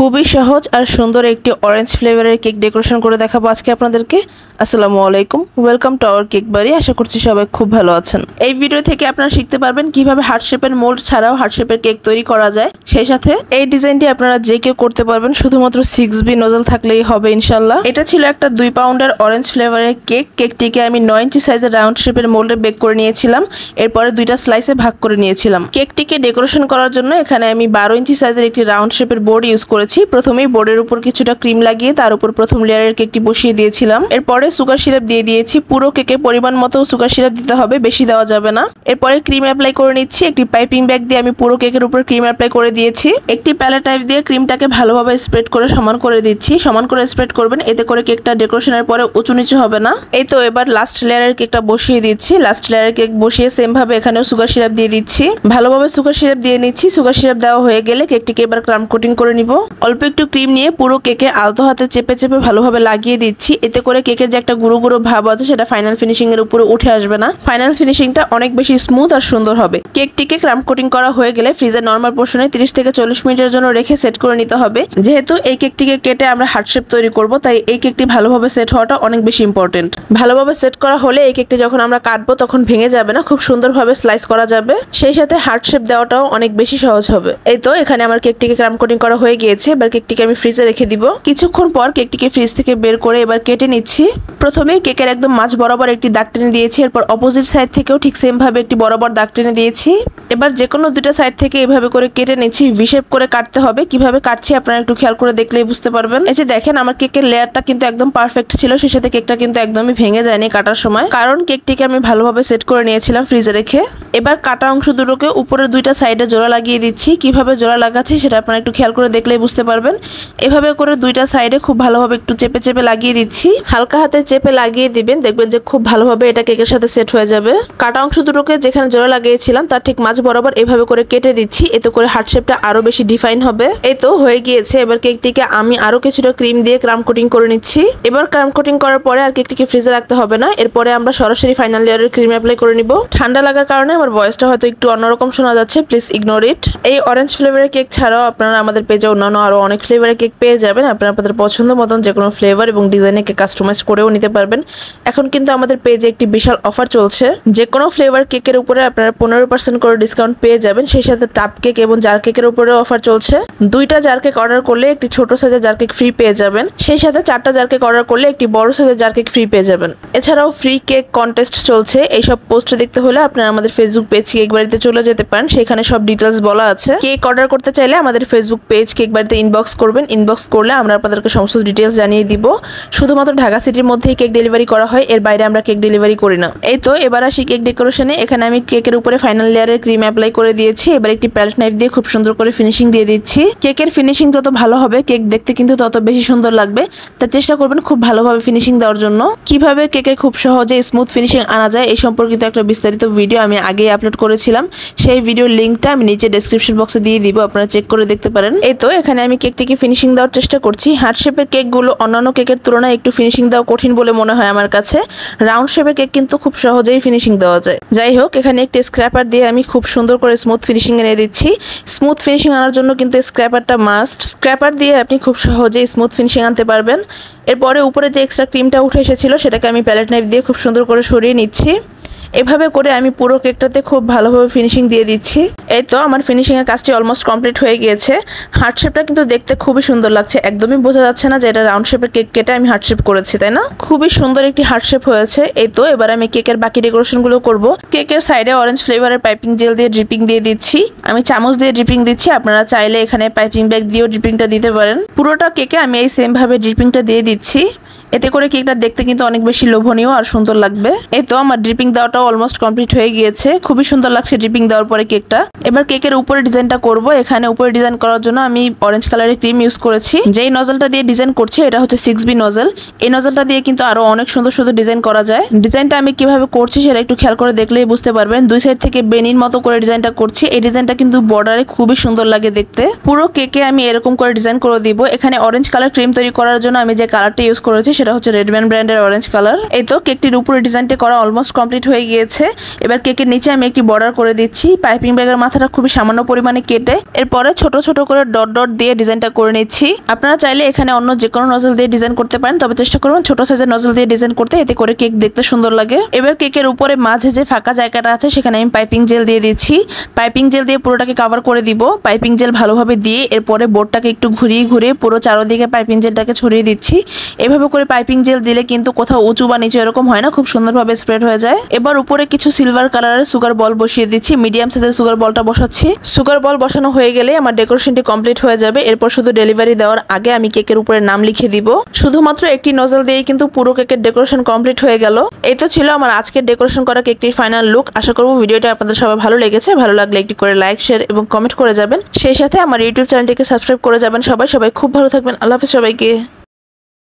খুবই সহজ আর সুন্দর একটি অরেঞ্জ ফ্লেভারের কেক ডেকোরেশন করে দেখাবো আজকে আপনাদেরকে। আসসালামু আলাইকুম, ওয়েলকাম টু আওয়ার কেক বাড়ি। আশা করছি সবাই খুব ভালো আছেন। এই ভিডিও থেকে আপনারা শিখতে পারবেন কিভাবে হার্ট শেপের মোল্ড ছাড়াও হার্ট শেপের কেক তৈরি করা যায়। সেই সাথে এই ডিজাইনটি আপনারা যে কেউ করতে পারবেন, শুধুমাত্র 6B নজল থাকলেই হবে ইনশাল্লাহ। এটা ছিল একটা 2 পাউন্ডের অরেঞ্জ ফ্লেভারের কেক। কেকটিকে আমি 9 ইঞ্চি সাইজের রাউন্ড শেপের মোল্ডে বেক করে নিয়েছিলাম। এরপরে 2টা স্লাইসে ভাগ করে নিয়েছিলাম। কেকটিকে ডেকোরেশন করার জন্য এখানে আমি 12 ইঞ্চি সাইজের একটি রাউন্ড শেপের বোর্ড ইউজ করেছি। প্রথমেই বোর্ডের উপর কিছুটা ক্রিম লাগিয়ে তার উপর প্রথম লেয়ারের কেকটি বসিয়ে দিয়েছিলাম। এরপরে সুগার সিরাপ দিয়ে দিয়েছি। পুরো কেকে পরিমাণ মতো সুগার সিরাপ দিতে হবে, বেশি দেওয়া যাবে না। এরপরে ক্রিম অ্যাপ্লাই করে নিচ্ছি। একটি পাইপিং ব্যাগ দিয়ে আমি পুরো কেকের উপর ক্রিম অ্যাপ্লাই করে দিয়েছি। একটি প্যালেট টাইপ দিয়ে ক্রিমটাকে ভালোভাবে স্প্রেড করে সমান করে দিচ্ছি। সমান করে স্প্রেড করবেন, এতে করে কেকটা ডেকোরেশনের পরে উঁচু নিচু হবে না। এই তো এবার লাস্ট লেয়ারের কেকটা বসিয়ে দিচ্ছি। লাস্ট লেয়ারের কেক বসিয়ে সেম ভাবে এখানেও সুগার সিরাপ দিয়ে দিচ্ছি। ভালোভাবে সুগার সিরাপ দিয়ে নিচ্ছি। সুগার সিরাপ দেওয়া হয়ে গেলে কেকটিকে এবার ক্রাম কোটিং করে নিব। অল্প একটু ক্রিম নিয়ে পুরো কেকে আলতো হাতে চেপে চেপে ভালোভাবে লাগিয়ে দিচ্ছি। এতে করে কেকের যে একটা গুঁড়ো গুঁড়ো ভাব আছে সেটা ফাইনাল ফিনিশিং এর উপরে উঠে আসবে না। ফাইনাল ফিনিশিংটা অনেক বেশি স্মুথ আর সুন্দর হবে। কেকটিকে ক্রাম কোটিং করা হয়ে গেলে ফ্রিজের নরমাল পোর্শনে 30 থেকে 40 মিনিটের জন্য রেখে সেট করে নিতে হবে। যেহেতু এই কেকটিকে কেটে আমরা হার্ট শেপ তৈরি করব, তাই এই কেকটি ভালোভাবে সেট হওয়াটা অনেক বেশি ইম্পর্টেন্ট। ভালোভাবে সেট করা হলে এই কেকটি যখন আমরা কাটবো তখন ভেঙে যাবে না, খুব সুন্দরভাবে স্লাইস করা যাবে। সেই সাথে হার্ট শেপ দেওয়াটাও অনেক বেশি সহজ হবে। এই তো এখানে আমার কেকটিকে ক্রাম কোটিং করা হয়ে গিয়েছে। এবার কেকটিকে আমি ফ্রিজে রেখে দিব। কিছুক্ষণ পর কেকটিকে ফ্রিজ থেকে বের করে এবার কেটে নিচ্ছি। প্রথমে কেকের একদম মাঝ বরাবর একটি দাগ টেনে দিয়েছি। এরপর অপোজিট সাইড থেকেও ঠিক সেম ভাবে একটি বরাবর দাগ টেনে দিয়েছি। এবার যে কোনো দুইটা সাইড থেকে এভাবে করে কেটে নিচ্ছি। ভি শেপ করে কাটতে হবে। কিভাবে কাটছি আপনারা একটু খেয়াল করে দেখলেই বুঝতে পারবেন। এই যে দেখেন, আমার কেকের লেয়ারটা কিন্তু একদম পারফেক্ট ছিল। সেই সাথে কেকটা কিন্তু একদমই ভেঙে যায়নি কাটার সময়, কারণ কেকটিকে আমি ভালোভাবে সেট করে নিয়েছিলাম ফ্রিজে রেখে। এবার কাটা অংশ দুটোকে উপরের দুইটা সাইডে জোড়া লাগিয়ে দিচ্ছি। কিভাবে জোড়া লাগাচ্ছি সেটা আপনারা একটু খেয়াল করে দেখলেই বুঝতে পারবেন। এভাবে করে দুইটা সাইডে খুব ভালোভাবে একটু চেপে চেপে লাগিয়ে দিচ্ছি। হালকা হাতে চেপে লাগিয়ে দিবেন, দেখবেন যে খুব ভালোভাবে এটা কেকের সাথে সেট হয়ে যাবে। কাটা অংশ দুটোকে যেখানে জোড়া লাগিয়েছিলাম তার ঠিক মাঝ বরাবর এভাবে করে কেটে দিচ্ছি। এতে করে হার্ট শেপটা আরো বেশি ডিফাইন হবে। এই তো হয়ে গিয়েছে। এবার কেকটিকে আমি আরো কিছুটা ক্রিম দিয়ে ক্রাম কোটিং করে নিচ্ছি। এবার ক্রাম কোটিং করার পরে আর কেকটিকে ফ্রিজে রাখতে হবে না। এরপরে আমরা সরাসরি ফাইনাল লেয়ারের ক্রিম অ্যাপ্লাই করে নিব। ঠান্ডা লাগার কারণে আমার ভয়েসটা হয়তো একটু অন্যরকম শোনা যাচ্ছে, প্লিজ ইগনোর ইট। এই অরেঞ্জ ফ্লেভারের কেক ছাড়াও আপনারা আমাদের পেজে অন্যান্য আরো অনেক ফ্লেভারের কেক পেয়ে যাবেন। আপনারা আপনাদের পছন্দ মতন যে কোনো ফ্লেভার এবং ডিজাইনে কেক কাস্টমাইজ করেও নিতে পারবেন। এখন কিন্তু আমাদের পেজে একটি বিশাল অফার চলছে। যে কোনো ফ্লেভার কেকের উপরে আপনারা 15% করে ডিসকাউন্ট পেয়ে যাবেন। সেই সাথে টাপ কেক এবং জার কেকের উপরেও অফার চলছে। 2টা জার কেক অর্ডার করলে একটি ছোট সাইজের জার কেক ফ্রি পেয়ে যাবেন। সেই সাথে 4টা জার কেক অর্ডার করলে একটি বড় সাইজের জার কেক ফ্রি পেয়ে যাবেন। এছাড়াও ফ্রি কেক কন্টেস্ট চলছে। এইসব পোস্ট দেখতে হলে আপনারা আমাদের ফেসবুক পেজ কেক বাড়িতে চলে যেতে পারেন। সেখানে সব ডিটেলস বলা আছে। কেক অর্ডার করতে চাইলে আমাদের ফেসবুক পেজ কেক বাড়িতে ইনবক্স করবেন। ইনবক্স করলে আমরা আপনাদেরকে সমস্ত ডিটেলস জানিয়ে দিব। শুধুমাত্র ঢাকা সিটির মধ্যেই কেক ডেলিভারি করা হয়, এর বাইরে আমরা কেক ডেলিভারি করি না। এই তো এবার আসি কেক ডেকোরেশনে। এখানে আমি কেকের উপরে ফাইনাল লেয়ারের ক্রিম অ্যাপ্লাই করে দিয়েছি। এবার একটি প্যালেট নাইফ দিয়ে খুব সুন্দর করে ফিনিশিং দিয়ে দিচ্ছি। কেকের ফিনিশিং যত ভালো হবে কেক দেখতে কিন্তু তত বেশি সুন্দর লাগবে। তাই চেষ্টা করবেন খুব ভালোভাবে ফিনিশিং দেওয়ার জন্য। কিভাবে কেকে খুব সহজে স্মুথ ফিনিশিং আনা যায় এই সম্পর্কিত একটা বিস্তারিত ভিডিও আমি আগেই আপলোড করেছিলাম। সেই ভিডিওর লিঙ্কটা আমি নিচে ডেসক্রিপশন বক্সে দিয়ে দিব, আপনারা চেক করে দেখতে পারেন। এই তো এখানে আমি কেকটিকে ফিনিশিং দেওয়ার চেষ্টা করছি। হার্ট শেপের কেকগুলো অন্যান্য কেকের তুলনায় একটু ফিনিশিং দেওয়া কঠিন বলে মনে হয় আমার কাছে। রাউন্ড শেপের কেক কিন্তু খুব সহজেই ফিনিশিং দেওয়া যায়। যাই হোক, এখানে একটি স্ক্র্যাপার দিয়ে আমি খুব সুন্দর করে স্মুথ ফিনিশিং এনে দিচ্ছি। স্মুথ ফিনিশিং আনার জন্য কিন্তু স্ক্র্যাপারটা মাস্ট। স্ক্র্যাপার দিয়ে আপনি খুব সহজেই স্মুথ ফিনিশিং আনতে পারবেন। এরপরে উপরে যে এক্সট্রা ক্রিমটা উঠে এসেছিল সেটাকে আমি প্যালেট নাইফ দিয়ে খুব সুন্দর করে সরিয়ে নিচ্ছি। এভাবে করে আমি পুরো কেকটাতে খুব ভালোভাবে ফিনিশিং দিয়ে দিচ্ছি। এই তো আমার ফিনিশিং এর কাজটি অলমোস্ট কমপ্লিট হয়ে গিয়েছে। হার্ট শেপটা কিন্তু দেখতে খুবই সুন্দর লাগছে। একদমই বোঝা যাচ্ছে না যে এটা রাউন্ড শেপের কেক কেটে আমি হার্ট শেপ করেছি, তাই না? খুবই সুন্দর একটি হার্ট শেপ হয়েছে। এই তো এবার আমি কেকের বাকি ডেকোরেশন গুলো করব। কেকের সাইডে অরেঞ্জ ফ্লেভারের পাইপিং জেল দিয়ে ড্রিপিং দিয়ে দিচ্ছি। আমি চামচ দিয়ে ড্রিপিং দিচ্ছি, আপনারা চাইলে এখানে পাইপিং ব্যাগ দিয়েও ড্রিপিংটা দিতে পারেন। পুরোটা কেকে আমি এই সেম ভাবে ড্রিপিংটা দিয়ে দিচ্ছি। এতে করে কেকটা দেখতে কিন্তু অনেক বেশি লোভনীয় আর সুন্দর লাগবে। এই তো আমার ড্রিপিং দেওয়াটাও অলমোস্ট কমপ্লিট হয়ে গিয়েছে। খুবই সুন্দর লাগছে ড্রিপিং দেওয়ার পরে কেকটা। এবার কেকের উপরে ডিজাইনটা করব। এখানে উপরে ডিজাইন করার জন্য আমি অরেঞ্জ কালারের ক্রিম ইউজ করেছি। যেই নজলটা দিয়ে ডিজাইন করছি এটা হচ্ছে 6B নজল। এই নজলটা দিয়ে কিন্তু আরো অনেক সুন্দর সুন্দর ডিজাইন করা যায়। ডিজাইনটা আমি কিভাবে করছি সেটা একটু খেয়াল করে দেখলেই বুঝতে পারবেন। দুই সাইড থেকে বেনির মতো করে ডিজাইনটা করছি। এই ডিজাইনটা কিন্তু বর্ডারে খুবই সুন্দর লাগে দেখতে। পুরো কেকে আমি এরকম করে ডিজাইন করে দিব। এখানে অরেঞ্জ কালার ক্রিম তৈরি করার জন্য আমি যে কালারটা ইউজ করেছি সেটা হচ্ছে রেডম্যান ব্র্যান্ডের অরেঞ্জ কালার। এই তো কেকটির উপরে ডিজাইনটা করা অলমোস্ট কমপ্লিট হয়ে গিয়েছে। এবার কেকের নিচে আমি একটি বর্ডার করে দিচ্ছি পাইপিং ব্যাগের মাথাটা খুবই সামান্য পরিমাণে কেটে, এরপরে ছোট ছোট করে ডট ডট দিয়ে ডিজাইনটা করে নিচ্ছি। আপনারা চাইলে এখানে অন্য যে কোনো নজল দিয়ে ডিজাইন করতে পারেন, তবে চেষ্টা করবেন ছোট সাইজের নজল দিয়ে ডিজাইন করতে, এতে করে কেক দেখতে সুন্দর লাগে। এবার কেকের উপরে মাঝে যে ফাঁকা জায়গাটা আছে সেখানে আমি পাইপিং জেল দিয়ে দিচ্ছি। পাইপিং জেল দিয়ে পুরোটাকে কভার করে দিব। পাইপিং জেল ভালোভাবে দিয়ে এরপরে বোর্ডটাকে একটু ঘুরিয়ে ঘুরিয়ে পুরো চারদিকে পাইপিং জেলটাকে ছড়িয়ে দিচ্ছি। এভাবে করে পাইপিং জেল দিলে কিন্তু কোথাও উঁচু বা নিচু এরকম হয় না, খুব সুন্দরভাবে স্প্রেড হয়ে যায়। এবার উপরে কিছু সিলভার কালারের সুগার বল বসিয়ে দিচ্ছি। মিডিয়াম সাইজের সুগার বলটা বসাচ্ছি। সুগার বল বসানো হয়ে গেলে আমার ডেকোরেশনটি কমপ্লিট হয়ে যাবে। এরপর শুধু ডেলিভারি দেওয়ার আগে আমি কেকের উপরে নাম লিখে দিব। শুধুমাত্র একটি নজল দিয়ে কিন্তু পুরো কেকের ডেকোরেশন কমপ্লিট হয়ে গেল। এই তো ছিল আমার আজকের ডেকোরেশন করা কেকটির ফাইনাল লুক। আশা করব ভিডিওটা আপনাদের সবাই ভালো লেগেছে। ভালো লাগলে একটি করে লাইক, শেয়ার এবং কমেন্ট করে যাবেন। সেই সাথে আমার ইউটিউব চ্যানেলটিকে সাবস্ক্রাইব করে যাবেন। সবাই খুব ভালো থাকবেন। আল্লাহ হাফেজ সবাইকে।